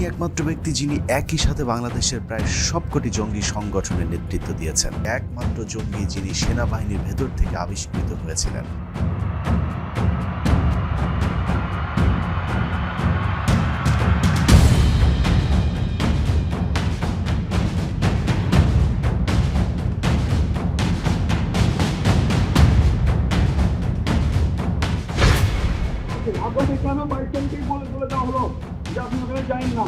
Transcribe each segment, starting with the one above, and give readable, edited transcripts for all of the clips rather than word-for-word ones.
একমাত্র ব্যক্তি যিনি একই সাথে বাংলাদেশের প্রায় সবকটি জঙ্গি সংগঠনের নেতৃত্ব দিয়েছেন, একমাত্র জঙ্গি যিনি সেনাবাহিনীর ভেতর থেকে আবিষ্কৃত হয়েছিলেন। আপনাকে কেন বাইকটাকে বলে দেওয়া হলো যে আপনি ওখানে যাইন না?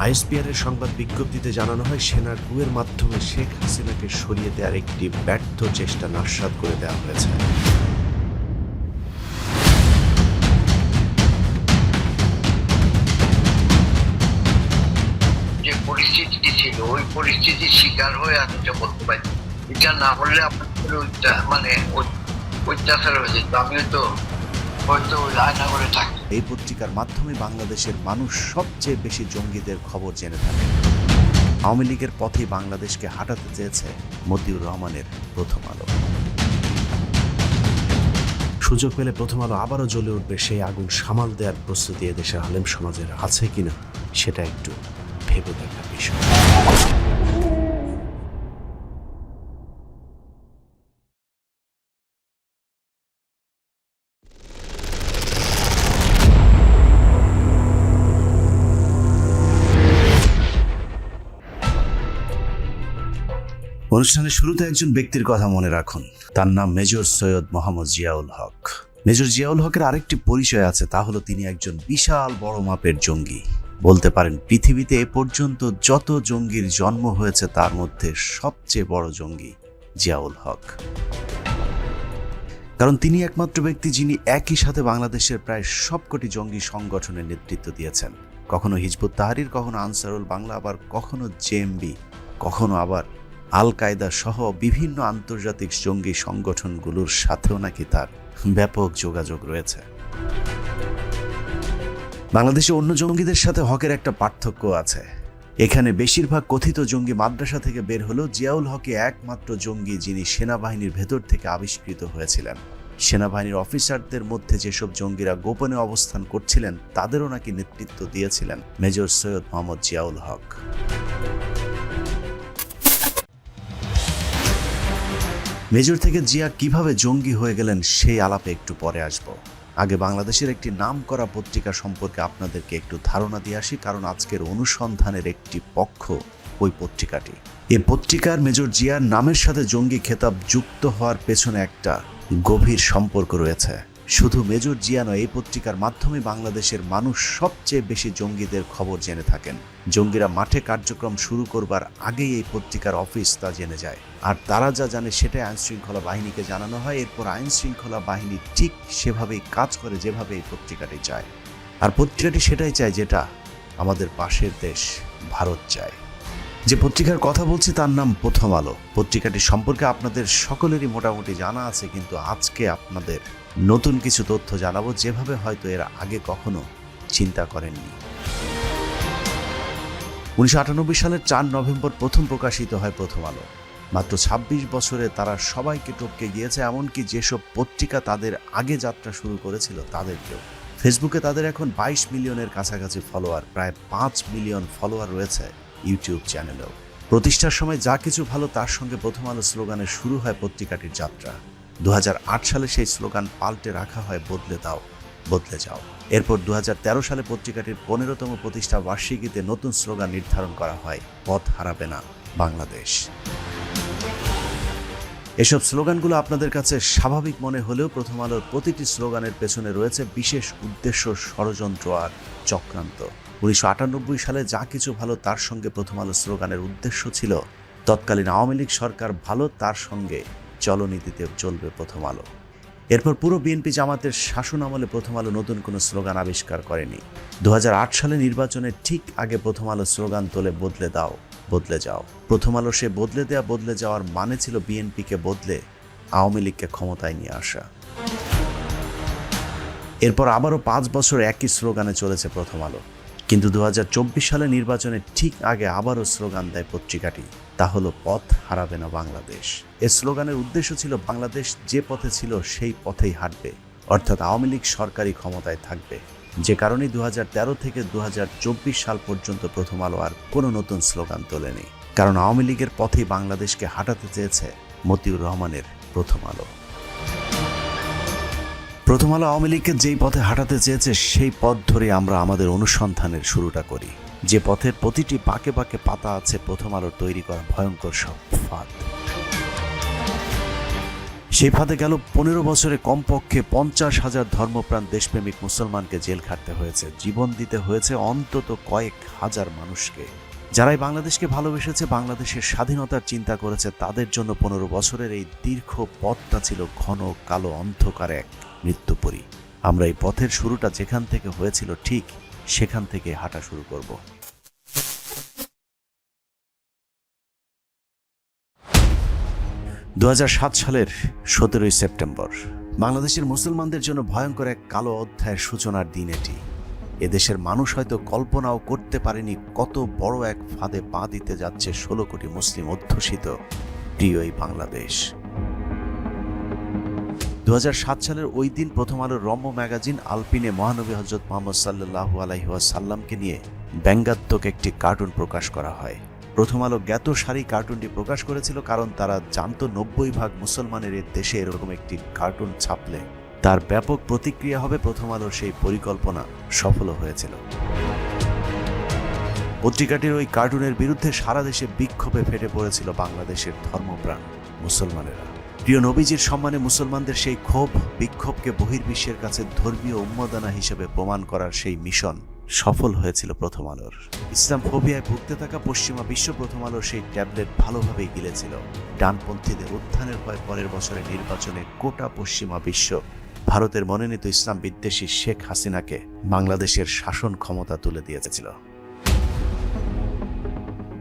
আইএসপিআর এর সংবাদ বিজ্ঞপ্তিতে জানানো হয়, সেনার কুয়ের মাধ্যমে শেখ হাসিনাকে সরিয়ে দেওয়ার একটি ব্যর্থ চেষ্টা নস্যাৎ করে দেওয়া হয়েছে। যে পরিস্থিতি ছিল ওই পরিস্থিতির শিকার হয়ে আমি এটা বলতে পারি। এটা না হলে আপনাদের অত্যাচার হয়ে যেত, আমিও তো হয়তো রায়না করে থাকি। এই পত্রিকার মাধ্যমে বাংলাদেশের মানুষ সবচেয়ে বেশি জঙ্গিদের খবর জেনে থাকে। আওয়ামী লীগের পথেই বাংলাদেশকে হাঁটাতে চেয়েছে মতিউর রহমানের প্রথম আলো। সুযোগ পেলে প্রথম আলো আবারও জ্বলে উঠবে। সেই আগুন সামাল দেওয়ার প্রস্তুতি এদেশের আলেম সমাজের আছে কিনা সেটা একটু ভেবে দেখার বিষয়। অনুষ্ঠানের শুরুতে একজন ব্যক্তির কথা মনে রাখুন, তার নাম মেজর সৈয়দ মোহাম্মদ জিয়াউল হক। মেজর জিয়াউল হকের আরেকটি পরিচয় আছে, তা হলো তিনি একজন বিশাল বড় মাপের জঙ্গি। বলতে পারেন পৃথিবীতে এ পর্যন্ত যত জঙ্গির জন্ম হয়েছে তার মধ্যে সবচেয়ে বড় জঙ্গি জিয়াউল হক। কারণ তিনি একমাত্র ব্যক্তি যিনি একই সাথে বাংলাদেশের প্রায় সবকটি জঙ্গি সংগঠনের নেতৃত্ব দিয়েছেন। কখনো হিজবুত তাহরির, কখনো আনসারুল বাংলা, আবার কখনো জেএমবি, কখনো আবার আল কায়দা সহ বিভিন্ন আন্তর্জাতিক জঙ্গি সংগঠনগুলোর সাথেও নাকি তার ব্যাপক যোগাযোগ রয়েছে। বাংলাদেশে অন্য জঙ্গিদের সাথে হকের একটা পার্থক্য আছে। এখানে বেশিরভাগ কথিত জঙ্গি মাদ্রাসা থেকে বের হলেও জিয়াউল হক একমাত্র জঙ্গি যিনি সেনাবাহিনীর ভেতর থেকে আবিষ্কৃত হয়েছিলেন। সেনাবাহিনীর অফিসারদের মধ্যে যেসব জঙ্গিরা গোপনে অবস্থান করছিলেন তাদেরও নাকি নেতৃত্ব দিয়েছিলেন মেজর সৈয়দ মোহাম্মদ জিয়াউল হক। মেজর থেকে জিয়া কিভাবে জঙ্গি হয়ে গেলেন সেই আলাপে একটু পরে আসব। আগে বাংলাদেশের একটি নামকরা পত্রিকা সম্পর্কে আপনাদেরকে একটু ধারণা দিয়ে আসি, কারণ আজকের অনুসন্ধানের একটি পক্ষ ওই পত্রিকাটি। এই পত্রিকার মেজর জিয়ার নামের সাথে জঙ্গি খেতাব যুক্ত হওয়ার পেছনে একটা গভীর সম্পর্ক রয়েছে। শুধু মেজর জিয়া নয়, এই পত্রিকার মাধ্যমে বাংলাদেশের মানুষ সবচেয়ে বেশি জঙ্গিদের খবর জেনে থাকেন। জঙ্গিরা মাঠে কার্যক্রম শুরু করবার আগেই এই পত্রিকার অফিস তা জেনে যায়, আর তারা যা জানে সেটাই আইন শৃঙ্খলা বাহিনীকে জানানো হয়। এরপর আইন শৃঙ্খলা বাহিনী ঠিক সেভাবেই কাজ করে যেভাবে এই পত্রিকাটি চায়। আর পত্রিকাটি সেটাই চায় যেটা আমাদের পাশের দেশ ভারত চায়। যে পত্রিকার কথা বলছি তার নাম প্রথম আলো। পত্রিকাটি সম্পর্কে আপনাদের সকলেরই মোটামুটি জানা আছে, কিন্তু আজকে আপনাদের নতুন কিছু তথ্য জানাবো যেভাবে হয়তো এর আগে কখনো চিন্তা করেননি। 1998 সালের 4 নভেম্বর প্রথম প্রকাশিত হয় প্রথম আলো। মাত্র 26 বছরে তারা সবাইকে টপকে গিয়েছে, এমনকি যেসব পত্রিকা তাদের আগে যাত্রা শুরু করেছিল তাদেরকেও। ফেসবুকে তাদের এখন 22 মিলিয়নের কাছাকাছি ফলোয়ার, প্রায় 5 মিলিয়ন ফলোয়ার রয়েছে ইউটিউব চ্যানেলেও। প্রতিষ্ঠার সময় যা কিছু ভালো তার সঙ্গে প্রথম আলো স্লোগানে শুরু হয় পত্রিকাটির যাত্রা। 2008 সালে সেই স্লোগান পাল্টে রাখা হয় বদলে দাও, বদলে যাও। এরপর 2013 সালে পত্রিকাটির 15তম প্রতিষ্ঠা বার্ষিকীতে নতুন স্লোগান নির্ধারণ করা হয়, পথ হারাবে না বাংলাদেশ। এসব স্লোগানগুলো আপনাদের কাছে স্বাভাবিক মনে হলেও প্রথম আলোর প্রতিটি স্লোগানের পেছনে রয়েছে বিশেষ উদ্দেশ্য, ষড়যন্ত্র আর চক্রান্ত। 1998 সালে যা কিছু ভালো তার সঙ্গে প্রথম আলো স্লোগানের উদ্দেশ্য ছিল তৎকালীন আওয়ামী লীগ সরকার ভালো, তার সঙ্গে চলনীতিতে চলবে প্রথম আলো। এরপর পুরো বিএনপি জামাতের শাসন আমলে প্রথম আলো নতুন কোনো স্লোগান আবিষ্কার করেনি। 2008 সালে নির্বাচনের ঠিক আগে প্রথম আলো স্লোগান তোলে বদলে দাও, বদলে যাও। প্রথম আলো সে বদলে দেয়া, বদলে যাওয়ার মানে ছিল বিএনপিকে বদলে আওয়ামী লীগকে ক্ষমতায় নিয়ে আসা। এরপর আবারও 5 বছর একই স্লোগানে চলেছে প্রথম আলো, কিন্তু 2024 সালে নির্বাচনের ঠিক আগে আবারও স্লোগান দেয় পত্রিকাটি তা হলো পথ হারাবে না বাংলাদেশ। এ স্লোগানের উদ্দেশ্য ছিল বাংলাদেশ যে পথে ছিল সেই পথেই হাঁটবে, অর্থাৎ আওয়ামী লীগ সরকারি ক্ষমতায় থাকবে। যে কারণে 2013 থেকে 2024 সাল পর্যন্ত প্রথম আলো আর কোনো নতুন স্লোগান তোলেনি, কারণ আওয়ামী লীগের পথেই বাংলাদেশকে হাঁটাতে চেয়েছে মতিউর রহমানের প্রথম আলো। প্রথম আলো আওয়ামী লীগকে যেই পথে হাঁটাতে চেয়েছে সেই পথ ধরে আমরা আমাদের অনুসন্ধানের শুরুটা করি, যে পথের প্রতিটি পাকে পাকে পাতা আছে প্রথম আলোর তৈরি করা ভয়ঙ্কর সব ফাঁদ। সেই ফাঁদে গেল 15 বছরে কমপক্ষে 50,000 ধর্মপ্রাণ দেশপ্রেমিক মুসলমানকে জেল খাটতে হয়েছে, জীবন দিতে হয়েছে অন্তত কয়েক হাজার মানুষকে। যারাই বাংলাদেশকে ভালোবেসেছে, বাংলাদেশের স্বাধীনতার চিন্তা করেছে, তাদের জন্য 15 বছরের এই দীর্ঘ পথটা ছিল ঘন কালো অন্ধকার এক মৃত্যুপরী। আমরা এই পথের শুরুটা যেখান থেকে হয়েছিল ঠিক সেখান থেকে হাঁটা শুরু করব। 2007 সালের 17 সেপ্টেম্বর বাংলাদেশের মুসলমানদের জন্য ভয়ঙ্কর এক কালো অধ্যায়ের সূচনার দিন এটি। এদেশের মানুষ হয়তো কল্পনাও করতে পারেনি কত বড় এক ফাঁদে পা দিতে যাচ্ছে 16 কোটি মুসলিম অধ্যুষিত প্রিয় এই বাংলাদেশ। 2007 সালের ওই দিন প্রথম আলোর রম্য ম্যাগাজিন আলপিনে মহানবী হযরত মুহাম্মদ সাল্লাল্লাহু আলাইহি ওয়াসাল্লামকে নিয়ে ব্যঙ্গাত্মক একটি কার্টুন প্রকাশ করা হয়। প্রথম আলো জ্ঞাত সারি কার্টুনটি প্রকাশ করেছিল কারণ তারা জানতো 90% মুসলমানের এই দেশে এরকম একটি কার্টুন ছাপলে তার ব্যাপক প্রতিক্রিয়া হবে। প্রথম আলোর সেই পরিকল্পনা সফল হয়েছিল। পত্রিকাটির ওই কার্টুনের বিরুদ্ধে সারা দেশে বিক্ষোভে ফেটে পড়েছিল বাংলাদেশের ধর্মপ্রাণ মুসলমানেরা। প্রিয় নবীজির সম্মানে মুসলমানদের সেই ক্ষোভ বিক্ষোভকে বহির্বিশ্বের কাছে ধর্মীয় উন্মাদনা হিসেবে প্রমাণ করার সেই মিশন সফল হয়েছিল প্রথম আলোর। ইসলাম ফোবিয়ায় ভুগতে থাকা পশ্চিমা বিশ্ব প্রথম আলোর সেই ট্যাবলেট ভালোভাবেই গিলেছিল। ডানপন্থীদের উত্থানের পর পরের বছরের নির্বাচনে গোটা পশ্চিমা বিশ্ব ভারতের মনোনীত ইসলাম বিদ্বেষী শেখ হাসিনাকে বাংলাদেশের শাসন ক্ষমতা তুলে দিয়েছিল।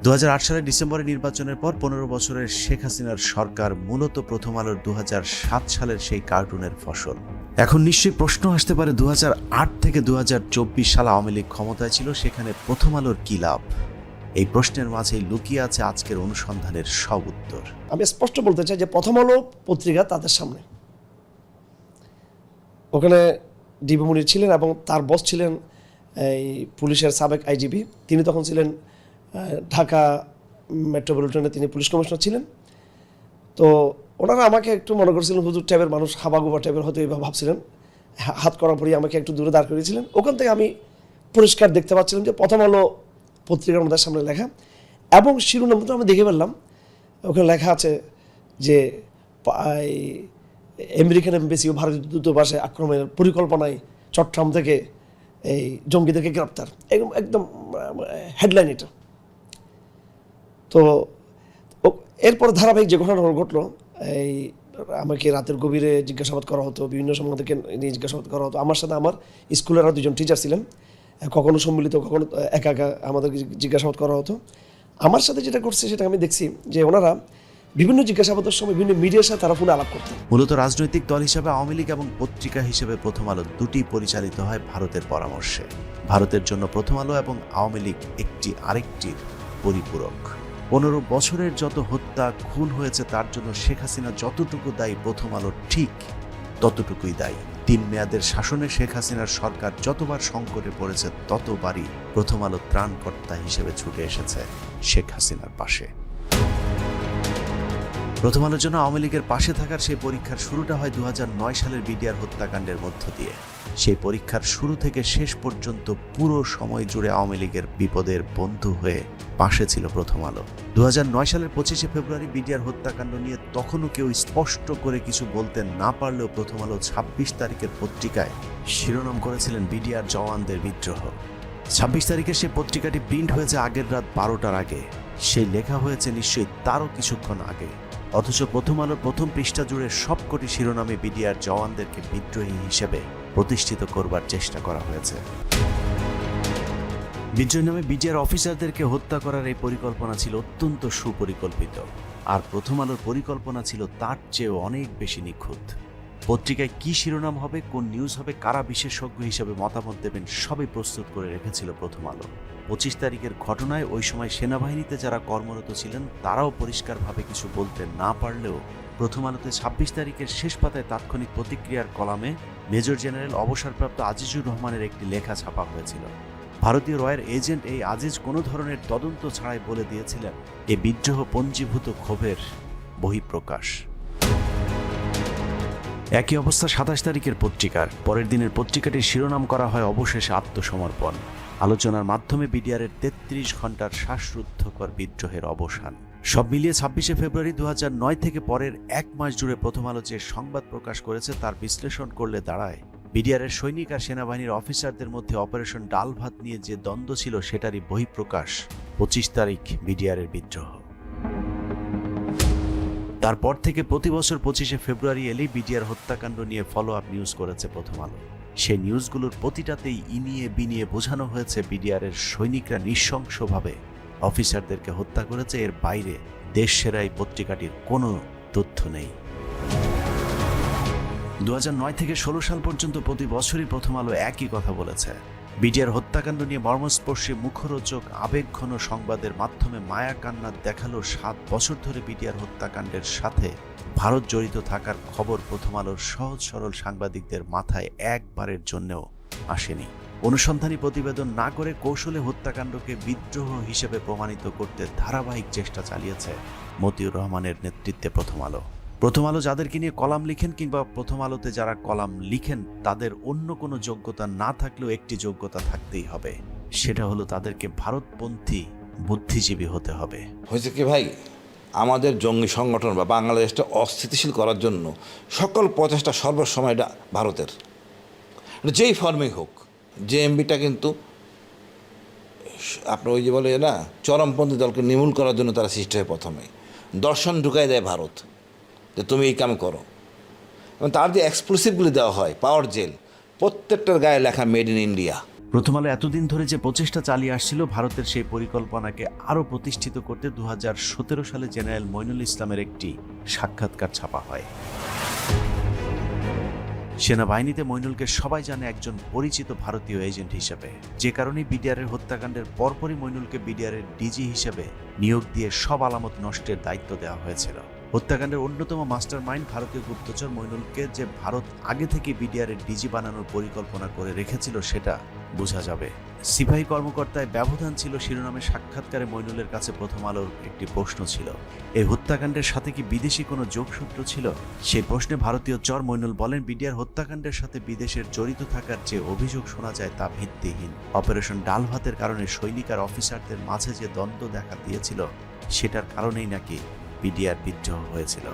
2008 সালের ডিসেম্বরে নির্বাচনের পর 15 বছরের শেখ হাসিনার সরকার মূলত প্রথম আলোর 2007 সালের সেই কার্টুনের ফসল। এখন নিশ্চয়ই প্রশ্ন আসতে পারে 2008 থেকে 2024 সাল আওয়ামী লীগ ক্ষমতায় ছিল, সেখানে প্রথম আলোর কি লাভ? এই প্রশ্নের মাঝেই লুকিয়ে আছে আজকের অনুসন্ধানের সব উত্তর। আমি স্পষ্ট বলতে চাই যে প্রথম আলো পত্রিকা তাদের সামনে, ওখানে ডিবি মুনির ছিলেন এবং তার বস ছিলেন এই পুলিশের সাবেক আইজিপি। তিনি তখন ছিলেন ঢাকা মেট্রোপলিটনে, তিনি পুলিশ কমিশনার ছিলেন। তো ওনারা আমাকে একটু মনে করছিলেন হুজুর টাইপের মানুষ, হাবাগুবা টাইপের হয়তো এইভাবে ভাবছিলেন। হাত করার পরেই আমাকে একটু দূরে দাঁড় করিয়েছিলেন। ওখান থেকে আমি পরিষ্কার দেখতে পাচ্ছিলাম যে প্রথম আলো পত্রিকার আমাদের সামনে লেখা, এবং শিরোনামটা আমি দেখে ফেললাম। ওখানে লেখা আছে যে আমেরিকান এমবেসি ও ভারতীয় দূতাবাসে আক্রমণের পরিকল্পনায় চট্টগ্রাম থেকে এই জঙ্গিদেরকে গ্রেপ্তার, একদম হেডলাইন এটা। তো এরপর ধারাবাহিক যে ঘটনা ঘটলো, এই আমাকে রাতের গভীরে জিজ্ঞাসাবাদ করা হতো, বিভিন্ন সম্বন্ধে নিয়ে জিজ্ঞাসাবাদ করা হতো। আমার সাথে আমার স্কুলের আরও 2জন টিচার ছিলেন, কখনো সম্মিলিত কখনো একা একা আমাদেরকে জিজ্ঞাসাবাদ করা হতো। আমার সাথে যেটা করছে সেটা আমি দেখছি যে ওনারা বিভিন্ন জিজ্ঞাসাবাদের সময় বিভিন্ন মিডিয়ার সাথে তারা ফোনে আলাপ করতেন। মূলত রাজনৈতিক দল হিসেবে আওয়ামী লীগ এবং পত্রিকা হিসেবে প্রথম আলো দুটি পরিচালিত হয় ভারতের পরামর্শে। ভারতের জন্য প্রথম আলো এবং আওয়ামী লীগ একটি আরেকটির পরিপূরক। 15 বছরের যত হত্যা খুন হয়েছে তার জন্য শেখ হাসিনা যতটুকু দায়ী, প্রথম আলো ঠিক ততটুকুই দায়ী। 3 মেয়াদের শাসনে শেখ হাসিনার সরকার যতবার সংকটে পড়েছে ততবারই প্রথম আলো ত্রাণকর্তা হিসেবে ছুটে এসেছে শেখ হাসিনার পাশে। প্রথম আলোর জন্য আওয়ামী লীগের পাশে থাকার সেই পরীক্ষার শুরুটা হয় 2009 সালের বিডিআর হত্যাকাণ্ডের মধ্য দিয়ে। সেই পরীক্ষার শুরু থেকে শেষ পর্যন্ত পুরো সময় জুড়ে আওয়ামী লীগের বিপদের বন্ধু হয়ে পাশে ছিল প্রথম আলো। 2009 সালের 25 ফেব্রুয়ারি বিডিআর হত্যাকাণ্ড নিয়ে তখনও কেউ স্পষ্ট করে কিছু বলতে না পারলেও প্রথম আলো 26 তারিখের পত্রিকায় শিরোনাম করেছিলেন বিডিআর জওয়ানদের বিদ্রোহ। 26 তারিখে সেই পত্রিকাটি প্রিন্ট হয়েছে আগের রাত 12টার আগে। সেই লেখা হয়েছে নিশ্চয়ই তারও কিছুক্ষণ আগে, অথচ প্রথম আলোর প্রথম পৃষ্ঠা জুড়ে সবকটি শিরোনামে বিডিআর জওয়ানদেরকে বিদ্রোহী হিসেবে প্রতিষ্ঠিত করবার চেষ্টা করা হয়েছে। বিদ্রোহী নামে বিডিআর অফিসারদেরকে হত্যা করার এই পরিকল্পনা ছিল অত্যন্ত সুপরিকল্পিত, আর প্রথম আলোর পরিকল্পনা ছিল তার চেয়েও অনেক বেশি নিখুঁত। পত্রিকায় কি শিরোনাম হবে, কোন নিউজ হবে, কারা বিশেষজ্ঞ হিসেবে মতামত দেবেন সবই প্রস্তুত করে রেখেছিল প্রথম আলো। 25 তারিখের ঘটনায় ওই সময় সেনাবাহিনীতে যারা কর্মরত ছিলেন তারাও পরিষ্কারভাবে কিছু বলতে না পারলেও প্রথম আলোতে 26 তারিখের শেষ পাতায় তাৎক্ষণিক প্রতিক্রিয়ার কলামে মেজর জেনারেল অবসরপ্রাপ্ত আজিজুর রহমানের একটি লেখা ছাপা হয়েছিল। ভারতীয় রয়ের এজেন্ট এই আজিজ কোনো ধরনের তদন্ত ছাড়াই বলে দিয়েছিলেন এ বিদ্রোহ পঞ্জীভূত ক্ষোভের বহিঃপ্রকাশ। একই অবস্থা 27 তারিখের পত্রিকার। পরের দিনের পত্রিকাটির শিরোনাম করা হয় অবশেষে আত্মসমর্পণ। আলোচনার মাধ্যমে বিডিআরের 33 ঘন্টার শ্বাসরুদ্ধকর বিদ্রোহের অবসান। সব মিলিয়ে 26শে ফেব্রুয়ারি 2009 থেকে পরের এক মাস জুড়ে প্রথম আলো যে সংবাদ প্রকাশ করেছে তার বিশ্লেষণ করলে দাঁড়ায় বিডিআরের সৈনিক আর সেনাবাহিনীর অফিসারদের মধ্যে অপারেশন ডাল ভাত নিয়ে যে দ্বন্দ্ব ছিল সেটারই বহিঃপ্রকাশ 25 তারিখ বিডিআরের বিদ্রোহ। তারপর থেকে প্রতি বছর 25শে ফেব্রুয়ারি এলেই বিডিআর হত্যাকাণ্ড নিয়ে ফলো আপ নিউজ করেছে প্রথম আলো। সেই নিউজগুলোর প্রতিটাতেই ইনিয়ে বিনিয়ে বোঝানো হয়েছে বিডিআরের সৈনিকরা নৃশংসভাবে অফিসারদেরকে হত্যা করেছে। এর বাইরে দেশ সেরা এই পত্রিকাটির কোনো তথ্য নেই। 2009 থেকে 16 সাল পর্যন্ত প্রতি বছরই প্রথম আলো একই কথা বলেছে। বিডিআর হত্যাকাণ্ড নিয়ে মর্মস্পর্শী মুখরোচক আবেগঘন সংবাদের মাধ্যমে মায়া কান্না দেখালো 7 বছর ধরে বিডিআর হত্যাকাণ্ডের সাথে ভারত জড়িত থাকার খবর প্রথম আলোর সহজ সরল সাংবাদিকদের মাথায় একবারের জন্যও আসেনি। অনুসন্ধানী প্রতিবেদন না করে কৌশলে হত্যাকাণ্ডকে বিদ্রোহ হিসেবে প্রমাণিত করতে ধারাবাহিক চেষ্টা চালিয়েছে মতিউর রহমানের নেতৃত্বে প্রথম আলো। প্রথম আলো যাদেরকে নিয়ে কলাম লিখেন কিংবা প্রথম আলোতে যারা কলাম লিখেন তাদের অন্য কোনো যোগ্যতা না থাকলেও একটি যোগ্যতা থাকতেই হবে, সেটা হলো তাদেরকে ভারতপন্থী বুদ্ধিজীবী হতে হবে। হয়েছে কি ভাই, আমাদের জঙ্গি সংগঠন বা বাংলাদেশটা অস্থিতিশীল করার জন্য সকল প্রচেষ্টা সর্বসময়টা ভারতের, যেই ফর্মেই হোক। জেএমবিটা কিন্তু আপনার ওই যে বলে না, চরমপন্থী দলকে নির্মূল করার জন্য তারা সৃষ্টি হয়। প্রথমে দর্শন ঢুকাই দেয় ভারত যে তুমি এই কাম করো, এবং তার যে এক্সপ্লোসিভগুলি দেওয়া হয়, পাওয়ার জেল, প্রত্যেকটার গায়ে লেখা মেড ইন ইন্ডিয়া। প্রথম আলো এতদিন ধরে যে প্রচেষ্টা চালিয়ে আসছিল ভারতের সেই পরিকল্পনাকে আরও প্রতিষ্ঠিত করতে 2017 সালে জেনারেল মইনুল ইসলামের একটি সাক্ষাৎকার ছাপা হয়। সেনাবাহিনীতে মইনুলকে সবাই জানে একজন পরিচিত ভারতীয় এজেন্ট হিসেবে, যে কারণে বিডিআরের হত্যাকাণ্ডের পরপরই মইনুলকে বিডিআরের ডিজি হিসেবে নিয়োগ দিয়ে সব আলামত নষ্টের দায়িত্ব দেওয়া হয়েছিল। হত্যাকাণ্ডের অন্যতম মাস্টার মাইন্ড ভারতীয় গুপ্তচর মইনুলকে যে ভারত আগে থেকে বিডিআরের ডিজি বানানোর পরিকল্পনা করে রেখেছিল সেটা বোঝা যাবে। সিপাহী কর্মকর্তায় ব্যবধান ছিল শিরোনামের সাক্ষাৎকারে মইনুলের কাছে প্রথম আলোর একটি প্রশ্ন ছিল, এই হত্যাকাণ্ডের সাথে কি বিদেশি কোনো যোগসূত্র ছিল? সেই প্রশ্নে ভারতীয় চর মইনুল বলেন, বিডিআর হত্যাকাণ্ডের সাথে বিদেশের জড়িত থাকার যে অভিযোগ শোনা যায় তা ভিত্তিহীন। অপারেশন ডাল ভাতের কারণে সৈনিক আর অফিসারদের মাঝে যে দ্বন্দ্ব দেখা দিয়েছিল সেটার কারণেই নাকি বিডিআর বিদ্রোহ হয়েছিল।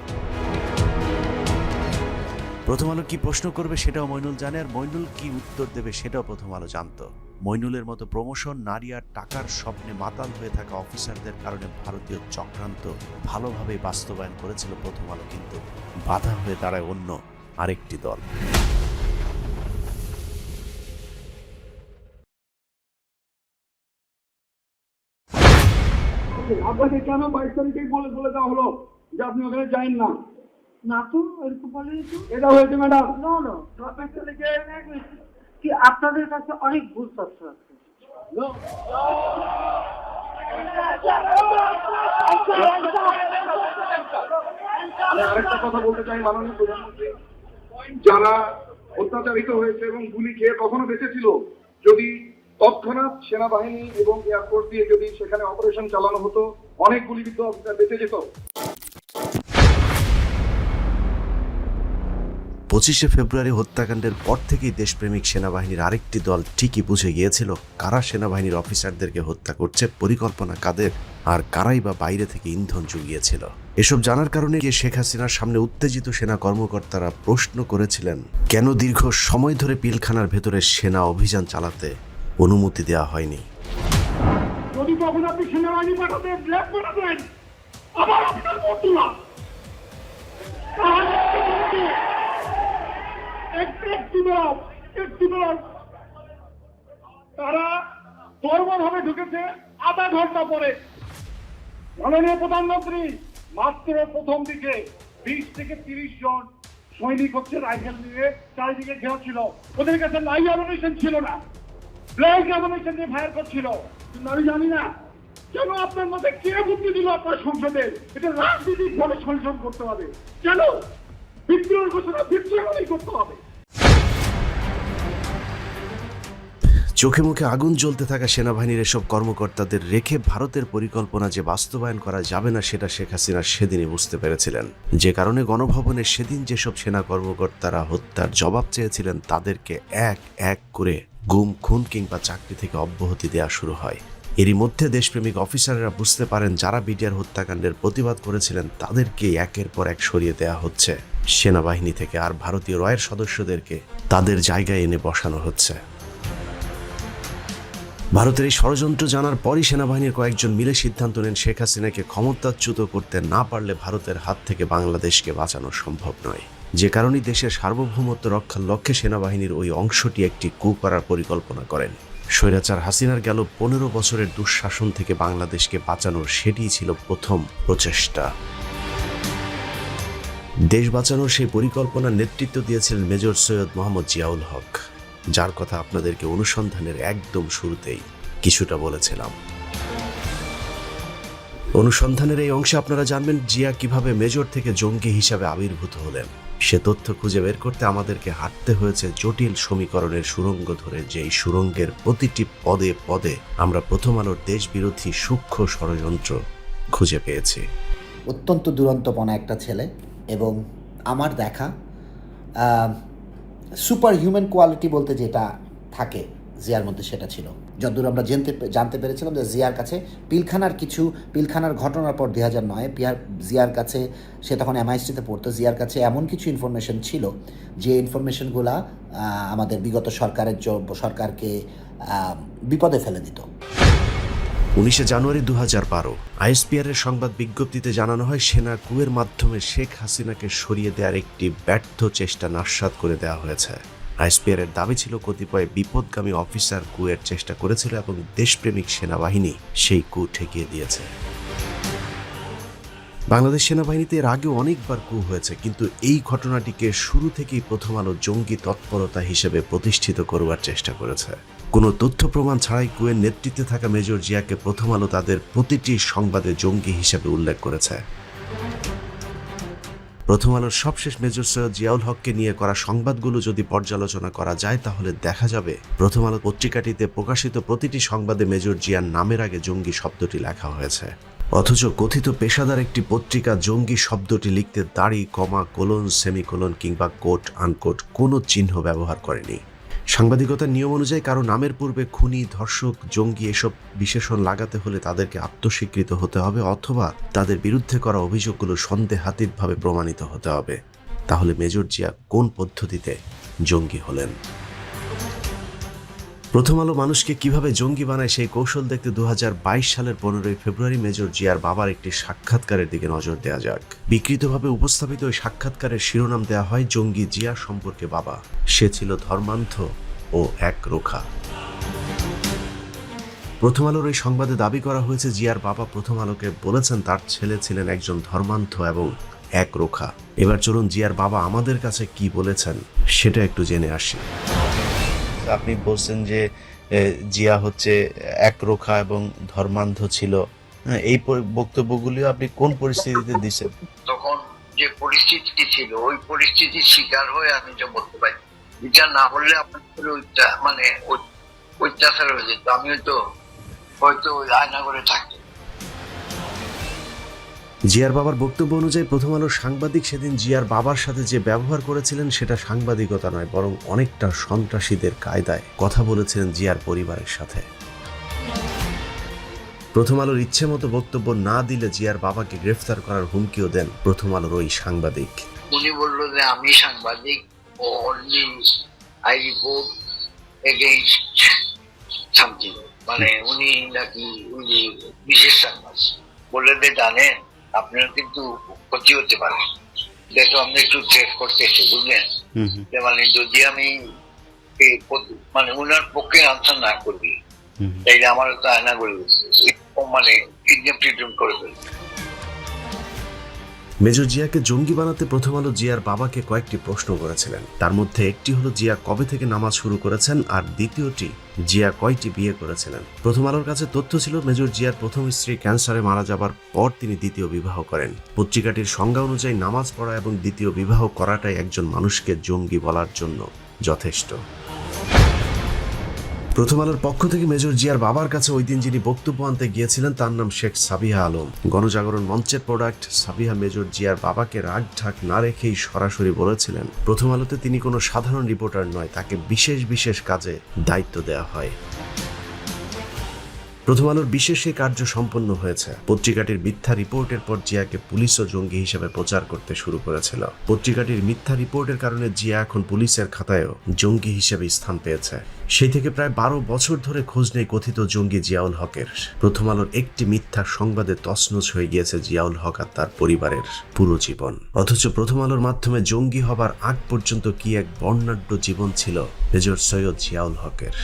প্রথম আলো কি প্রশ্ন করবে সেটাও মইনুল জানে, আর মইনুল কি উত্তর দেবে সেটাও প্রথম আলো জানত। মইনুলের মতো প্রমোশন, নারী আর টাকার স্বপ্নে মাতাল হয়ে থাকা অফিসারদের কারণে ভারতীয় চক্রান্ত ভালোভাবেই বাস্তবায়ন করেছিল প্রথম আলো, কিন্তু বাধা হয়ে দাঁড়ায় অন্য আরেকটি দল। আপনাকে কেন 22 তারিখেই বলে দেওয়া হলো যে আপনি ওখানে যাইন না? না তো এরকম বলেনি তো। এটা হয়েছে ম্যাডাম। না না 22 তারিখে কি আপনাদের কাছে অনেক ভুল তথ্য আছে। আমি আরেকটা কথা বলতে চাই মাননীয় প্রধানমন্ত্রী, যারা অত্যাচারিত হয়েছে এবং গুলি খেয়ে কখনো বেঁচে ছিল, যদি তৎক্ষণাৎ সেনাবাহিনী এবং এয়ারফোর্স দিয়ে যদি সেখানে অপারেশন চালানো হতো, অনেক গুলিবিদ্ধ অফিসার বেঁচে যেত। 25শে ফেব্রুয়ারি হত্যাকাণ্ডের পর থেকেই দেশপ্রেমিক সেনাবাহিনীর আরেকটি দল ঠিকই বুঝে গিয়েছিল কারা সেনাবাহিনীর অফিসারদেরকে হত্যা করছে, পরিকল্পনা কাদের, আর কারাই বা বাইরে থেকে ইন্ধন জুগিয়েছিল। এসব জানার কারণে গিয়ে শেখ হাসিনার সামনে উত্তেজিত সেনা কর্মকর্তারা প্রশ্ন করেছিলেন কেন দীর্ঘ সময় ধরে পিলখানার ভেতরে সেনা অভিযান চালাতে অনুমতি দেওয়া হয়নি। যদি তখন আপনি সেনাবাহিনী পাঠাতে ব্ল্যাক পাঠাতেন, আবার আপনার বন্ধুরা তারা বর্বরভাবে ঢুকেছে আধা ঘন্টা পরে। মাননীয় প্রধানমন্ত্রী, মাত্র প্রথম দিকে 20 থেকে 30 জন সৈনিক হচ্ছে রাইফেল নিয়ে চারিদিকে ঘেরা ছিল, ওদের কাছে লাইভ অ্যামুনিশন ছিল না, ব্ল্যাঙ্ক অ্যামুনিশন দিয়ে ফায়ার করছিল। কিন্তু আমি জানি না কেন আপনার মধ্যে কে বুদ্ধি দিল আপনার সংসদে এটা রাজনীতিক ভাবে সলিউশন করতে হবে, কেন বিদ্রোহের ঘোষণা বিদ্রোহই করতে হবে। চোখে মুখে আগুন জ্বলতে থাকা সেনাবাহিনীর এসব কর্মকর্তাদের রেখে ভারতের পরিকল্পনা যে বাস্তবায়ন করা যাবে না সেটা শেখ হাসিনা সেদিনই বুঝতে পেরেছিলেন, যে কারণে গণভবনে সেদিন যেসব সেনা কর্মকর্তারা হত্যার জবাব চেয়েছিলেন তাদেরকে এক এক করে গুম, খুন কিংবা চাকরি থেকে অব্যাহতি দেওয়া শুরু হয়। এরই মধ্যে দেশপ্রেমিক অফিসাররা বুঝতে পারেন যারা বিডিআর হত্যাকাণ্ডের প্রতিবাদ করেছিলেন তাদেরকে একের পর এক সরিয়ে দেওয়া হচ্ছে সেনাবাহিনী থেকে, আর ভারতীয় রয়ের সদস্যদেরকে তাদের জায়গায় এনে বসানো হচ্ছে। ভারতের এই ষড়যন্ত্র জানার পরই সেনাবাহিনীর কয়েকজন মিলে সিদ্ধান্ত নেন শেখ হাসিনাকে ক্ষমতাচ্যুত করতে না পারলে ভারতের হাত থেকে বাংলাদেশকে বাঁচানো সম্ভব নয়, যে কারণেই দেশের সার্বভৌমত্ব রক্ষার লক্ষ্যে সেনাবাহিনীর ওই অংশটি একটি কূ করার পরিকল্পনা করেন। স্বৈরাচার হাসিনার গেল 15 বছরের দুঃশাসন থেকে বাংলাদেশকে বাঁচানোর সেটিই ছিল প্রথম প্রচেষ্টা। দেশ বাঁচানোর সেই পরিকল্পনার নেতৃত্ব দিয়েছিলেন মেজর সৈয়দ মোহাম্মদ জিয়াউল হক, যার কথা আপনাদেরকে অনুসন্ধানের একদম শুরুতেই কিছুটা বলেছিলাম। অনুসন্ধানের এই অংশে আপনারা জানবেন জিয়া কিভাবে মেজর থেকে জঙ্গি হিসাবে আবির্ভূত হলেন। সে তথ্য খুঁজে বের করতে আমাদেরকে হাঁটতে হয়েছে জটিল সমীকরণের সুড়ঙ্গ ধরে, যেই সুড়ঙ্গের প্রতিটি পদে পদে আমরা প্রথম আলোর দেশবিরোধী সূক্ষ্ম ষড়যন্ত্র খুঁজে পেয়েছি। অত্যন্ত দুরন্তপনা একটা ছেলে, এবং আমার দেখা সুপার হিউম্যান কোয়ালিটি বলতে যেটা থাকে জিয়ার মধ্যে সেটা ছিল। যতদূর আমরা জানতে পেরেছিলাম যে পিলখানার ঘটনার পর 2009 জিয়ার কাছে, সে তখন MI3-তে পড়তো, জিয়ার কাছে এমন কিছু ইনফরমেশন ছিল যে ইনফরমেশনগুলা আমাদের বিগত সরকারকে বিপদে ফেলে দিত। 19 জানুয়ারি 2012 ISPR এর সংবাদ বিজ্ঞপ্তিতে জানানো হয় সেনা কুয়ের মাধ্যমে শেখ হাসিনাকে সরিয়ে দেওয়ার একটি ব্যর্থ চেষ্টা নস্যাৎ করে দেওয়া হয়েছে। ISPR এর দাবি ছিল কতিপয় বিপদগামী অফিসার কুয়ের চেষ্টা করেছিল এবং দেশপ্রেমিক সেনাবাহিনী সেই কু ঠেকিয়ে দিয়েছে। বাংলাদেশ সেনাবাহিনীতে এর আগেও অনেকবার কু হয়েছে, কিন্তু এই ঘটনাটিকে শুরু থেকেই প্রথম আলো জঙ্গি তৎপরতা হিসেবে প্রতিষ্ঠিত করবার চেষ্টা করেছে। কোনো তথ্য প্রমাণ ছাড়াই কুয়ের নেতৃত্বে থাকা মেজর জিয়াকে প্রথম আলো তাদের প্রতিটি সংবাদে জঙ্গি হিসেবে উল্লেখ করেছে। প্রথম আলোর সবশেষ মেজর সৈয়দ জিয়াউল হককে নিয়ে করা সংবাদগুলো যদি পর্যালোচনা করা যায় তাহলে দেখা যাবে প্রথম আলো পত্রিকাটিতে প্রকাশিত প্রতিটি সংবাদে মেজর জিয়ার নামের আগে জঙ্গি শব্দটি লেখা হয়েছে, অথচ কথিত পেশাদার একটি পত্রিকা জঙ্গি শব্দটি লিখতে দাড়ি, কমা, কোলন, সেমিকোলন কিংবা কোট আনকোট কোনো চিহ্ন ব্যবহার করেনি। সাংবাদিকতার নিয়ম অনুযায়ী কারো নামের পূর্বে খুনি, ধর্ষক, জঙ্গি এসব বিশেষণ লাগাতে হলে তাদেরকে আত্মস্বীকৃত হতে হবে অথবা তাদের বিরুদ্ধে করা অভিযোগগুলো সন্দেহাতীতভাবে প্রমাণিত হতে হবে। তাহলে মেজর জিয়া কোন পদ্ধতিতে জঙ্গি হলেন? প্রথম আলো মানুষকে কিভাবে জঙ্গি বানায় সেই কৌশল দেখতে 2022 সালের 15 ফেব্রুয়ারি মেজর জিয়ার বাবার একটি সাক্ষাৎকারের দিকে নজর দেওয়া যাক। বিকৃতভাবে উপস্থাপিত ওই সাক্ষাৎকারের শিরোনাম দেওয়া হয় জঙ্গি জিয়া সম্পর্কে বাবা, সে ছিল ধর্মান্ধ ও একরোখা। প্রথম আলোর এই সংবাদে দাবি করা হয়েছে জিয়ার বাবা প্রথম আলোকে বলেছেন তার ছেলে ছিলেন একজন ধর্মান্ধ এবং একরোখা। এবার চলুন জিয়ার বাবা আমাদের কাছে কি বলেছেন সেটা একটু জেনে আসি। আপনি বলছেন যে জিয়া হচ্ছে একরোখা এবং ধর্মান্ধ ছিল, এই বক্তব্যগুলি আপনি কোন পরিস্থিতিতে দিচ্ছেন? তখন যে পরিস্থিতি ছিল ওই পরিস্থিতির শিকার হয়ে আমি যা বলতে পারি, এটা না হলে আপনার মানে অত্যাচার হয়ে যেত, আমি হয়তো ওই আয়না করে থাকতাম। জিয়ার বাবার বক্তব্য অনুযায়ী প্রথম আলোর সাংবাদিক সেদিন জিয়ার বাবার সাথে যে ব্যবহার করেছিলেন সেটা সাংবাদিকতা নয়, বরং অনেকটা সন্ত্রাসীদের কায়দায় কথা বলেছিলেন জিয়ার পরিবারের সাথে। প্রথম আলোর ইচ্ছে মতো বক্তব্য না দিলে জিয়ার বাবাকে গ্রেফতার করার হুমকিও দেন প্রথম আলোর ওই সাংবাদিক। উনি বললো যে আমি সাংবাদিক, ও only I report against something, মানে উনি নাকি উনি বিশেষ সাংবাদিক বলে যে জানেন আপনার কিন্তু ক্ষতি হতে পারে, দেখো আমি একটু চেক করতেছি, বুঝলেন? মানে যদি আমি মানে উনার পক্ষে আনসার না করবি তাইলে আমার তো আয়না করে মানে কিডন্যাপ করে ফেলবে। মেজর জিয়াকে জঙ্গি বানাতে প্রথম আলো জিয়ার বাবাকে কয়েকটি প্রশ্ন করেছিলেন। তার মধ্যে একটি হলো জিয়া কবে থেকে নামাজ শুরু করেছেন, আর দ্বিতীয়টি জিয়া কয়টি বিয়ে করেছিলেন। প্রথম আলোর কাছে তথ্য ছিল মেজর জিয়ার প্রথম স্ত্রী ক্যান্সারে মারা যাবার পর তিনি দ্বিতীয় বিবাহ করেন। পত্রিকাটির সংজ্ঞা অনুযায়ী নামাজ পড়া এবং দ্বিতীয় বিবাহ করাটাই একজন মানুষকে জঙ্গি বলার জন্য যথেষ্ট। প্রথম আলোর পক্ষ থেকে মেজর জিয়ার বাবার কাছে ওই দিন যিনি বক্তব্য আনতে গিয়েছিলেন তার নাম শেখ সাবিহা আলম। গণজাগরণ মঞ্চের প্রোডাক্ট সাবিহা মেজর জিয়ার বাবাকে রাগ ঢাক না রেখেই সরাসরি বলেছিলেন প্রথম আলোতে তিনি কোনো সাধারণ রিপোর্টার নয়, তাকে বিশেষ বিশেষ কাজে দায়িত্ব দেওয়া হয়। প্রথম আলোর বিশেষ এই কার্য সম্পন্ন হয়েছে। পত্রিকাটির মিথ্যা রিপোর্টের পর জিয়াকে পুলিশ ও জঙ্গি হিসেবে প্রচার করতে শুরু করেছিল। পত্রিকাটির মিথ্যা রিপোর্টের কারণে জিয়া এখন পুলিশের খাতায়ও জঙ্গি হিসেবে স্থান পেয়েছে। সেই থেকে প্রায় 12 বছর ধরে খোঁজ নেই কথিত জঙ্গি জিয়াউল হকের। প্রথম আলোর একটি মিথ্যা সংবাদে তছনছ হয়ে গিয়েছে জিয়াউল হক আর তার পরিবারের পুরো জীবন। অথচ প্রথম আলোর মাধ্যমে জঙ্গি হবার আগ পর্যন্ত কি এক বর্ণাঢ্য জীবন ছিল মেজর সৈয়দ জিয়াউল হকের।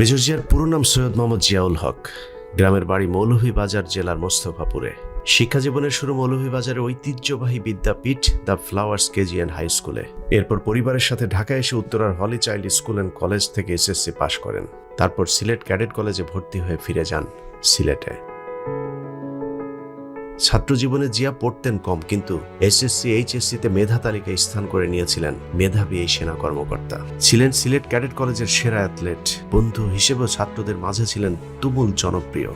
মেজর জিয়ার পুরো নাম সৈয়দ মোহাম্মদ জিয়াউল হক। গ্রামের বাড়ি মৌলভীবাজার জেলার মোস্তফাপুরে। শিক্ষা জীবনের শুরু মৌলভীবাজারের ঐতিহ্যবাহী বিদ্যাপীঠ the Flowers KG and high স্কুলে। এরপর পরিবারের সাথে ঢাকায় এসে উত্তরার Holy Child School and College থেকে এসএসসি পাশ করেন। তারপর সিলেট ক্যাডেট কলেজে ভর্তি হয়ে ফিরে যান সিলেটে। ছাত্র জীবনে জিয়া পড়তেন কম, কিন্তু এসএসসি এইচএসসিতে মেধা তালিকায় স্থান করে নিয়েছিলেন মেধাবী এই সেনা কর্মকর্তা। ছিলেন সিলেট ক্যাডেট কলেজের সেরা অ্যাথলেট। বন্ধু হিসেবেও ছাত্রদের মাঝে ছিলেন তুমুল জনপ্রিয়।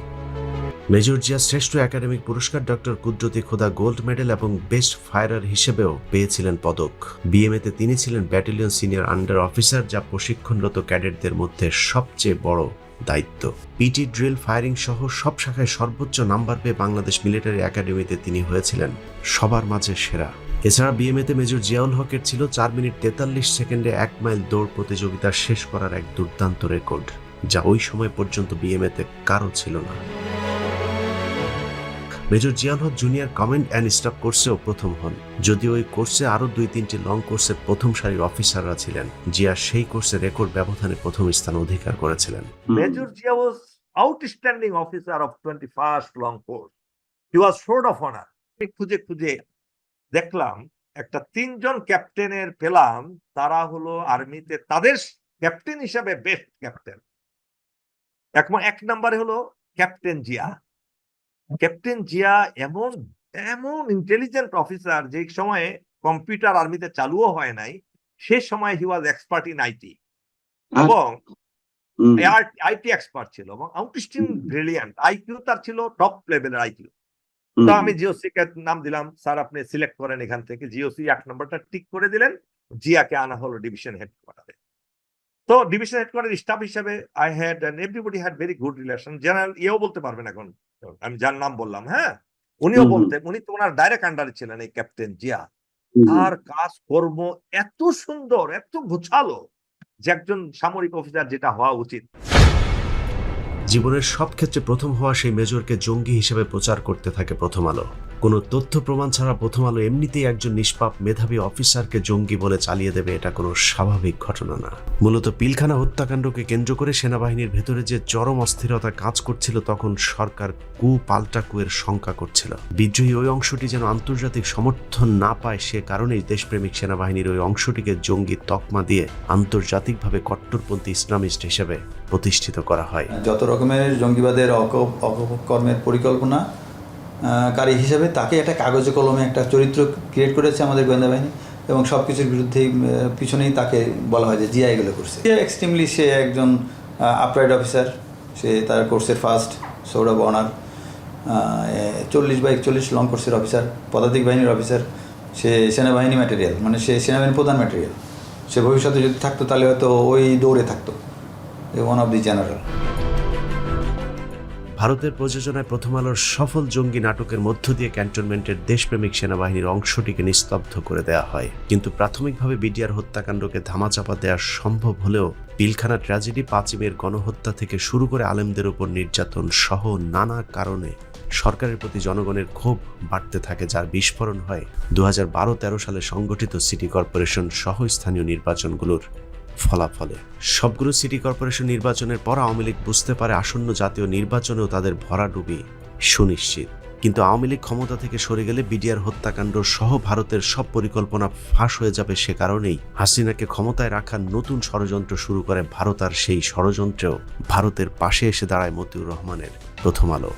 মেজর জিয়া শ্রেষ্ঠ একাডেমিক পুরস্কার, ডক্টর কুদরতি খোদা গোল্ড মেডেল এবং বেস্ট ফায়ারার হিসেবেও পেয়েছিলেন পদক। বিএমএতে তিনি ছিলেন ব্যাটালিয়ন সিনিয়র আন্ডার অফিসার, যা প্রশিক্ষণরত ক্যাডেটদের মধ্যে সবচেয়ে বড় দায়িত্ব। পিটি ড্রিল ফায়ারিং সহ সব শাখায় সর্বোচ্চ নাম্বার পেয়ে বাংলাদেশ মিলিটারি একাডেমিতে তিনি হয়েছিলেন সবার মাঝে সেরা। এছাড়া বিএমএতে মেজর জিয়াউল হকের ছিল 4 মিনিট 43 সেকেন্ডে 1 মাইল দৌড় প্রতিযোগিতা শেষ করার এক দুর্দান্ত রেকর্ড, যা ওই সময় পর্যন্ত বিএমএতে কারো ছিল না। Major Ziaul Haq junior command and staff কোর্সেও প্রথম হন। যদিও ওই কোর্সে আরো 2-3টি লং কোর্সের প্রথম সারির অফিসাররা ছিলেন, জিয়া সেই কোর্সে রেকর্ড ব্যবধানে প্রথম স্থান অধিকার করেছিলেন। Major Jia was outstanding officer of 21st long course. He was sword of honor. খুঁজে খুঁজে দেখলাম একটা 3 জন ক্যাপ্টেনের পেলাম, তারা হলো আর্মিতে তাদের ক্যাপ্টেন হিসাবে বেস্ট ক্যাপ্টেন। এক নম্বরে হলো ক্যাপ্টেন জিয়া। ক্যাপ্টেন জিয়া এমন এমন ইন্টেলিজেন্ট অফিসার, যে সময়ে কম্পিউটার আর্মিতে চালুও হয় নাই, সে সময় হি ওয়াজ এক্সপার্ট ইন আইটি এবং আইটি এক্সপার্ট ছিল এবং আউটস্ট্যান্ডিং ব্রিলিয়ান্ট। আইকিউ তার ছিল টপ লেভেলের আইকিউ। তো আমি জিওসি কে নাম দিলাম, স্যার আপনি সিলেক্ট করেন এখান থেকে। জিওসি 1 নম্বরটা টিক করে দিলেন, জিয়াকে আনা হলো ডিভিশন হেডকোয়ার্টারে। তো ডিভিশন হেডকোয়ার্টার স্টাফ হিসেবে I had and everybody had very good relation. General ইয়েও বলতে পারবেন এখন, আমি যার নাম বললাম, হ্যাঁ উনিও বলতেন, উনি তো ওনার ডাইরেক্ট আন্ডারে ছিলেন এই ক্যাপ্টেন জিয়া। আর কাজ কর্ম এত সুন্দর, এত গোছালো, যে একজন সামরিক অফিসার যেটা হওয়া উচিত। জীবনের সব ক্ষেত্রে প্রথম হওয়া সেই মেজরকে জঙ্গি হিসেবে প্রচার করতে থাকে প্রথম আলো। কোনো তথ্য প্রমাণ ছাড়া প্রথম আলো এমনিতেই একজন নিষ্পাপ মেধাবী অফিসারকে জঙ্গি বলে চালিয়ে দেবে, এটা কোনো স্বাভাবিক ঘটনা না। মূলত পিলখানা হত্যাকাণ্ডকে কেন্দ্র করে সেনাবাহিনীর ভেতরে যে চরম অস্থিরতা কাজ করছিল, তখন সরকার পাল্টা কুয়ের শঙ্কা করছিল। বিদ্রোহী ওই অংশটি যেন আন্তর্জাতিক সমর্থন না পায়, সে কারণেই দেশপ্রেমিক সেনাবাহিনীর ওই অংশটিকে জঙ্গি তকমা দিয়ে আন্তর্জাতিকভাবে কট্টরপন্থী ইসলামিস্ট হিসেবে প্রতিষ্ঠিত করা হয়। যত রকমের জঙ্গিবাদের অপকর্মের পরিকল্পনা কারী হিসেবে তাকে একটা কাগজে কলমে একটা চরিত্র ক্রিয়েট করেছে আমাদের গোয়েন্দা বাহিনী, এবং সব কিছুর বিরুদ্ধেই পিছনেই তাকে বলা হয় যে জিয়া এগুলো করছে। এক্সট্রিমলি সে একজন আপরাইট অফিসার, সে তার কোর্সের first sword of honour, 40/41 long কোর্সের অফিসার, পদাতিক বাহিনীর অফিসার। সে সেনাবাহিনী ম্যাটেরিয়াল, মানে সে সেনাবাহিনীর প্রধান ম্যাটেরিয়াল। সে ভবিষ্যতে যদি থাকতো তাহলে হয়তো ওই দৌড়ে থাকতো, ওয়ান অফ দি জেনারেল। ভারতের প্রযোজনায় প্রথম আলোর সফল জঙ্গি নাটকের মধ্য দিয়ে ক্যান্টনমেন্টের দেশপ্রেমিক সেনাবাহিনীর অংশটিকে নিস্তব্ধ করে দেওয়া হয়। কিন্তু প্রাথমিকভাবে বিডিআর হত্যাকাণ্ডকে ধামাচাপা দেওয়া সম্ভব হলেও পিলখানা ট্র্যাজেডি, 5 মের গণহত্যা থেকে শুরু করে আলেমদের উপর নির্যাতন সহ নানা কারণে সরকারের প্রতি জনগণের ক্ষোভ বাড়তে থাকে, যার বিস্ফোরণ হয় 2012-13 সালে সংগঠিত সিটি কর্পোরেশন সহ স্থানীয় নির্বাচনগুলোর ফলাফলে। সবগুলো সিটি কর্পোরেশন নির্বাচনের পর আওয়ামী লীগ বুঝতে পারে আসন্ন জাতীয় নির্বাচনেও তাদের ভরাডুবি সুনিশ্চিত। কিন্তু আওয়ামী লীগ ক্ষমতা থেকে সরে গেলে বিডিআর হত্যাকাণ্ড সহ ভারতের সব পরিকল্পনা ফাঁস হয়ে যাবে। সে কারণেই হাসিনাকে ক্ষমতায় রাখার নতুন ষড়যন্ত্র শুরু করে ভারত, আর সেই ষড়যন্ত্রেও ভারতের পাশে এসে দাঁড়ায় মতিউর রহমানের প্রথম আলো।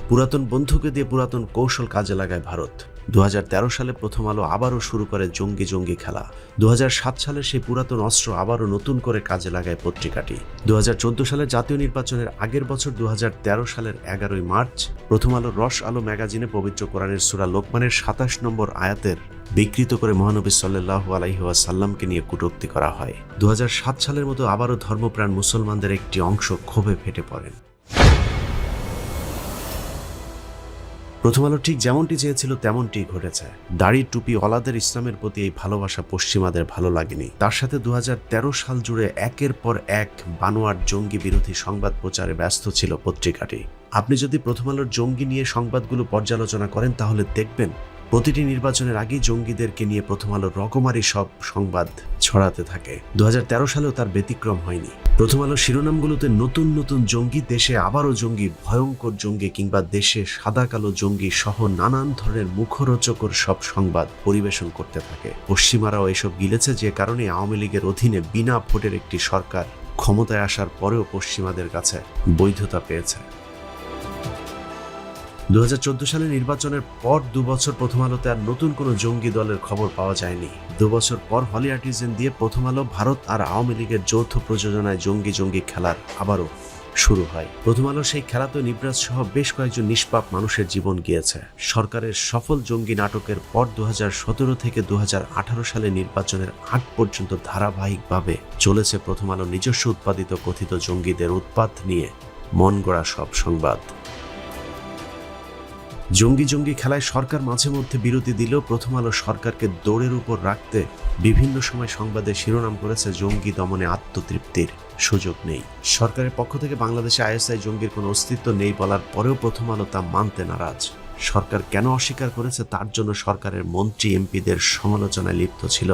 পুরাতন বন্ধুকে দিয়ে পুরাতন কৌশল কাজে লাগায় ভারত। 2013 সালে প্রথম আলো আবারও শুরু করে জঙ্গি খেলা। 2007 সালে সেই পুরাতন অস্ত্র আবারও নতুন করে কাজে লাগায় পত্রিকাটি। 2014 সালের জাতীয় নির্বাচনের আগের বছর 2013 সালের 11 মার্চ প্রথম আলো রস আলো ম্যাগাজিনে পবিত্র কোরআনের সূরা লোকমানের 27 নম্বর আয়াতের বিকৃত করে মহানবী সাল্লাল্লাহু আলাইহি ওয়াসাল্লামকে নিয়ে কটূক্তি করা হয়। 2007 সালের মতো আবারও ধর্মপ্রাণ মুসলমানদের একটি অংশ ক্ষোভে ফেটে পড়েন। প্রথম আলো ঠিক যেমনটি চেয়েছিল তেমনটি ঘটেছে। দাড়ি টুপি ওয়ালাদের ইসলামের প্রতি এই ভালোবাসা পশ্চিমাদের ভালো লাগেনি। তার সাথে 2013 সাল জুড়ে একের পর এক বানোয়াট জঙ্গি বিরোধী সংবাদ প্রচারে ব্যস্ত ছিল পত্রিকাটি। আপনি যদি প্রথম আলোর জঙ্গি নিয়ে সংবাদগুলো পর্যালোচনা করেন তাহলে দেখবেন প্রতিটি নির্বাচনের আগেই জঙ্গিদেরকে নিয়ে প্রথম আলো রকমারি সব সংবাদ ছড়াতে থাকে। 2013 সালেও তার ব্যতিক্রম হয়নি। প্রথম আলো শিরোনামগুলোতে নতুন নতুন জঙ্গি, দেশে আবারও জঙ্গি, ভয়ঙ্কর জঙ্গি কিংবা দেশে সাদা কালো জঙ্গি সহ নানান ধরনের মুখরোচকর সব সংবাদ পরিবেশন করতে থাকে। পশ্চিমারাও এসব গিলেছে, যে কারণে আওয়ামী লীগের অধীনে বিনা ভোটের একটি সরকার ক্ষমতায় আসার পরেও পশ্চিমাদের কাছে বৈধতা পেয়েছে। 2014 সালে নির্বাচনের পর 2 বছর প্রথম আলোতে আর নতুন কোনো জঙ্গি দলের খবর পাওয়া যায়নি। 2 বছর পর হলি আর্টিজেন দিয়ে প্রথম আলো ভারত আর আওয়ামী লীগের যৌথ প্রযোজনায় জঙ্গি খেলার আবারও শুরু হয়। প্রথম আলো সেই খেলাতে নিবরাজ সহ বেশ কয়েকজন নিষ্পাপ মানুষের জীবন গিয়েছে। সরকারের সফল জঙ্গি নাটকের পর 2017 থেকে 2018 সালে নির্বাচনের আগ পর্যন্ত ধারাবাহিকভাবে চলেছে প্রথম আলো নিজস্ব উৎপাদিত কথিত জঙ্গিদের উৎপাত নিয়ে মন গড়া সব সংবাদ। জঙ্গি খেলায় সরকার মাঝে মধ্যে বিরতি দিলেও প্রথম আলো সরকারকে দৌড়ের উপর রাখতে বিভিন্ন সময় সংবাদে শিরোনাম করেছে জঙ্গি দমনে আত্মতৃপ্তির সুযোগ নেই। সরকারের পক্ষ থেকে বাংলাদেশে আইএসআই জঙ্গির কোনো অস্তিত্ব নেই বলার পরেও প্রথম আলো তা মানতে নারাজ। সরকার কেন অস্বীকার করেছে তার জন্য সরকারের মন্ত্রী এমপিদের সমালোচনায় লিপ্ত ছিল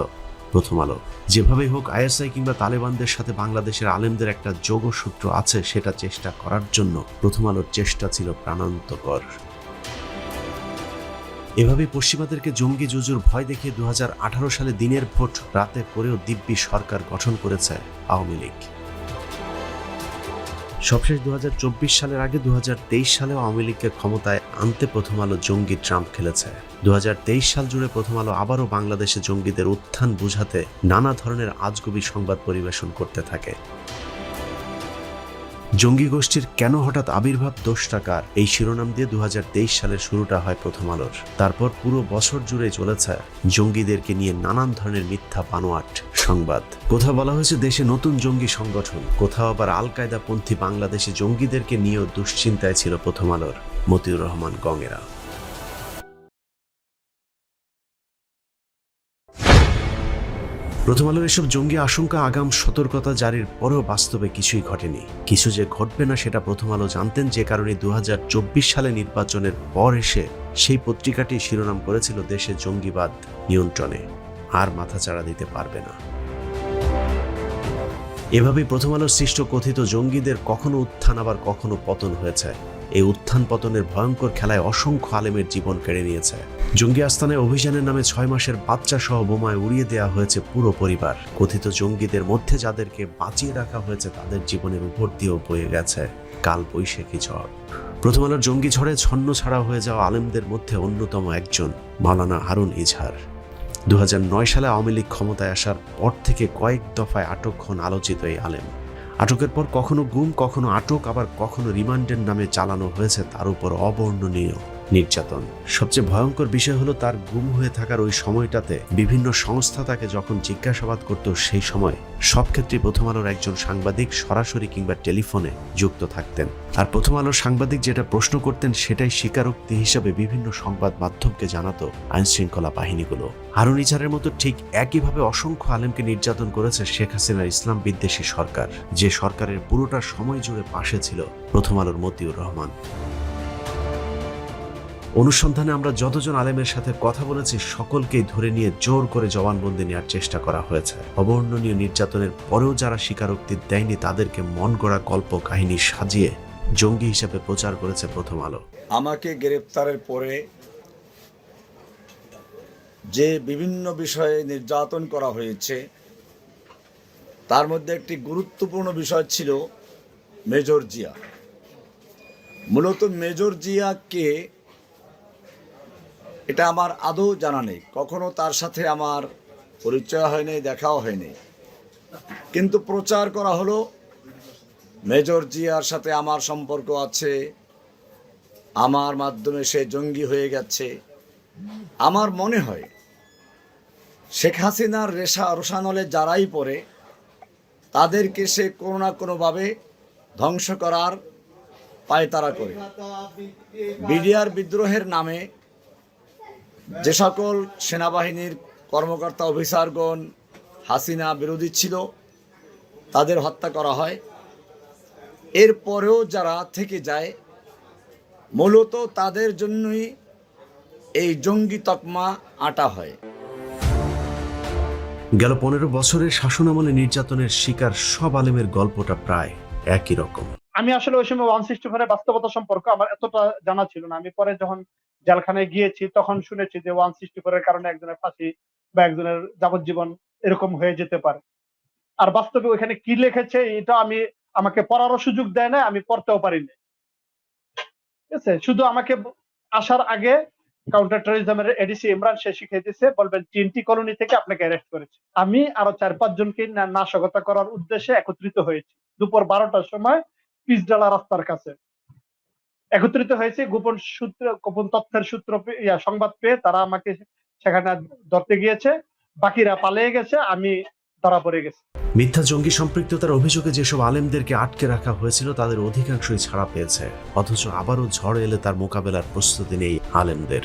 প্রথম আলো। যেভাবেই হোক আইএসআই কিংবা তালেবানদের সাথে বাংলাদেশের আলেমদের একটা যোগসূত্র আছে, সেটা চেষ্টা করার জন্য প্রথম আলোর চেষ্টা ছিল প্রাণান্তকর। এভাবে পশ্চিমাদেরকে জঙ্গি জুজুর ভয় দেখিয়ে 2018 সালে দিনের ভোট রাতে করেও দিব্যি সরকার গঠন করেছে আওয়ামী লীগ। সবশেষ 2024 সালের আগে 2023 সালেও আওয়ামী লীগকে ক্ষমতায় আনতে প্রথম আলো জঙ্গি ট্রাম্প খেলেছে। 2023 সাল জুড়ে প্রথম আলো আবারও বাংলাদেশে জঙ্গিদের উত্থান বুঝাতে নানা ধরনের আজগুবি সংবাদ পরিবেশন করতে থাকে। জঙ্গি গোষ্ঠীর কেন হঠাৎ আবির্ভাব, দোষটা কার, এই শিরোনাম দিয়ে 2023 সালের শুরুটা হয় প্রথম আলোর। তারপর পুরো বছর জুড়ে চলেছে জঙ্গিদেরকে নিয়ে নানান ধরনের মিথ্যা বানোয়াট সংবাদ। কোথাও বলা হয়েছে দেশে নতুন জঙ্গি সংগঠন, কোথাও আবার আল কায়দা পন্থী বাংলাদেশে জঙ্গিদেরকে নিয়েও দুশ্চিন্তায় ছিল প্রথম আলোর মতিউর রহমান গঙেরা। প্রথম আলোর এসব জঙ্গি আশঙ্কা আগাম সতর্কতা জারির পরেও বাস্তবে কিছুই ঘটেনি। কিছু যে ঘটবে না সেটা প্রথম আলো জানতেন, যে কারণে 2024 সালে নির্বাচনের পর এসে সেই পত্রিকাটি শিরোনাম করেছিল দেশে জঙ্গিবাদ নিয়ন্ত্রণে, আর মাথাচাড়া দিতে পারবে না। এভাবেই প্রথম আলোর সৃষ্ট কথিত জঙ্গিদের কখনো উত্থান আবার কখনো পতন হয়েছে। এই উত্থান পতনের ভয়ঙ্কর খেলায় অসংখ্য আলেমের জীবন কেড়ে নিয়েছে। জঙ্গি আস্তানায় অভিযানের নামে 6 মাসের বাচ্চা সহ বোমায় উড়িয়ে দেওয়া হয়েছে পুরো পরিবার। কথিত জঙ্গিদের মধ্যে যাদেরকে বাঁচিয়ে রাখা হয়েছে তাদের জীবনের উপর দিয়েও বয়ে গেছে কাল বৈশাখী ঝড়। প্রথম আলোর জঙ্গি ঝড়ে ছন্ন ছাড়া হয়ে যাওয়া আলেমদের মধ্যে অন্যতম একজন মাওলানা হারুন ইজহার। 2009 সালে আওয়ামী লীগ ক্ষমতায় আসার পর থেকে কয়েক দফায় আটক হন আলোচিত এই আলেম। আটকের পর কখনো গুম, কখনো আটক, আবার কখনো রিমান্ডের নামে চালানো হয়েছে তার উপর অবর্ণনীয় নির্যাতন। সবচেয়ে ভয়ঙ্কর বিষয় হলো তার গুম হয়ে থাকার ওই সময়টাতে বিভিন্ন সংস্থা তাকে যখন জিজ্ঞাসাবাদ করত, সেই সময় সব ক্ষেত্রে প্রথম আলোর একজন সাংবাদিক সরাসরি কিংবা টেলিফোনে যুক্ত থাকতেন। আর প্রথম আলোর সাংবাদিক যেটা প্রশ্ন করতেন সেটাই স্বীকারোক্তি হিসাবে বিভিন্ন সংবাদ মাধ্যমকে জানাতো আইনশৃঙ্খলা বাহিনীগুলো। হারুন ইজহারের মতো ঠিক একইভাবে অসংখ্য আলেমকে নির্যাতন করেছে শেখ হাসিনার ইসলাম বিদ্বেষী সরকার, যে সরকারের পুরোটা সময় জুড়ে পাশে ছিল প্রথম আলোর মতিউর রহমান। অনুসন্ধানে আমরা যতজন আলেমের সাথে কথা বলেছি সকলকেই ধরে নিয়ে জোর করে জবানবন্দি নেওয়ার চেষ্টা করা হয়েছে। অবর্ণনীয় নির্যাতনের পরেও যারা স্বীকারোক্তি দেয়নি তাদেরকে মন গড়া গল্প কাহিনী সাজিয়ে জঙ্গি হিসেবে প্রচার করেছে প্রথম আলো। আমাকে গ্রেপ্তারের পরে যে বিভিন্ন বিষয়ে নির্যাতন করা হয়েছে তার মধ্যে একটি গুরুত্বপূর্ণ বিষয় ছিল মেজর জিয়া। মূলত মেজর জিয়াকে এটা আমার আদৌ জানা নেই, কখনো তার সাথে আমার পরিচয় হয়নি, দেখাও হয়নি, কিন্তু প্রচার করা হলো মেজর জিয়ার সাথে আমার সম্পর্ক আছে, আমার মাধ্যমে সে জঙ্গি হয়ে গেছে। আমার মনে হয় শেখ হাসিনার রোষানলে যারাই পড়ে তাদেরকে সে কোনো না কোনোভাবে ধ্বংস করার পায়তারা করে। বিডিআর বিদ্রোহের নামে যে সকল সেনাবাহিনীর কর্মকর্তা অফিসারগণ হাসিনা বিরোধী ছিল তাদের হত্যা করা হয়। এরপরেও যারা থেকে যায় মূলত তাদের জন্যই এই জঙ্গি তকমা আঁটা হয়। গেল 15 বছরের শাসনামলে নির্যাতনের শিকার সব আলেমের গল্পটা প্রায় একই রকম। আমি আসলে ওই সময় 164 বাস্তবতা সম্পর্কে আমার এতটা জানা ছিল না। আমি পরে যখন জেলখানায় গিয়েছি তখন শুনেছি যে 164 কারণে একজনের ফাঁসি বা একজনের যাবজ্জীবন এরকম হয়ে যেতে পারে। আর বাস্তবে ওইখানে কি লিখেছে এটা আমাকে পড়ারও সুযোগ দেয় না, আমি পড়তেও পারিনি। ঠিক আছে, শুধু আমাকে আসার আগে কাউন্টার টেররিজমের এডিসি ইমরান সে শিখিয়ে দিয়েছে, বলবেন TNT কলোনি থেকে আপনাকে অ্যারেস্ট করেছে। আমি আরো 4-5 জনকে নাশকতা করার উদ্দেশ্যে একত্রিত হয়েছি। দুপুর 12টার সময় পিচডালা রাস্তার কাছে একত্রিত হয়েছে। গোপন তথ্যের সূত্র সংবাদ পেয়ে তারা আমাকে সেখানে ধরতে গিয়েছে, বাকিরা পালিয়ে গেছে, আমি ধরা পড়ে গেছি। মিথ্যা জঙ্গি সম্পৃক্ততার অভিযোগে যেসব আলেমদেরকে আটকে রাখা হয়েছিল তাদের অধিকাংশই ছাড়া পেয়েছে, অথচ আবারও ঝড় এলে তার মোকাবেলার প্রস্তুতি নেই আলেমদের।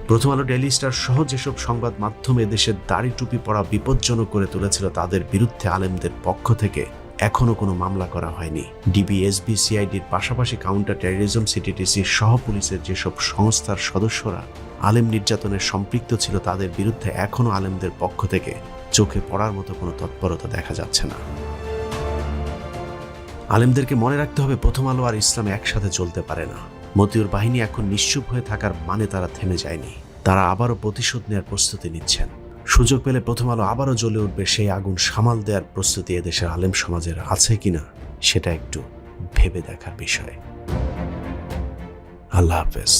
প্রথম আলো, ডেইলি স্টার সহ যেসব সংবাদ মাধ্যমে দেশের দাড়ি টুপি পড়া বিপজ্জনক করে তুলেছিল তাদের বিরুদ্ধে আলেমদের পক্ষ থেকে এখনো কোনো মামলা করা হয়নি। ডিবি, এসবি, সিআইডির পাশাপাশি কাউন্টার টেররিজম, সিটিটিসি সহ পুলিশের যেসব সংস্থার সদস্যরা আলেম নির্যাতনের সম্পৃক্ত ছিল তাদের বিরুদ্ধে এখনো আলেমদের পক্ষ থেকে চোখে পড়ার মতো কোনো তৎপরতা দেখা যাচ্ছে না। আলেমদেরকে মনে রাখতে হবে প্রথম আলো আর ইসলাম একসাথে চলতে পারে না। মতিউর বাহিনী এখন নিশ্চুপ হয়ে থাকার মানে তারা থেমে যায়নি, তারা আবারও প্রতিশোধ নেওয়ার প্রস্তুতি নিচ্ছেন। সুযোগ পেলে প্রথম আলো আবারও জ্বলে উঠবে, সেই আগুন সামাল দেওয়ার প্রস্তুতি এদেশের আলেম সমাজের আছে কিনা সেটা একটু ভেবে দেখার বিষয়। আল্লাহ হাফেজ।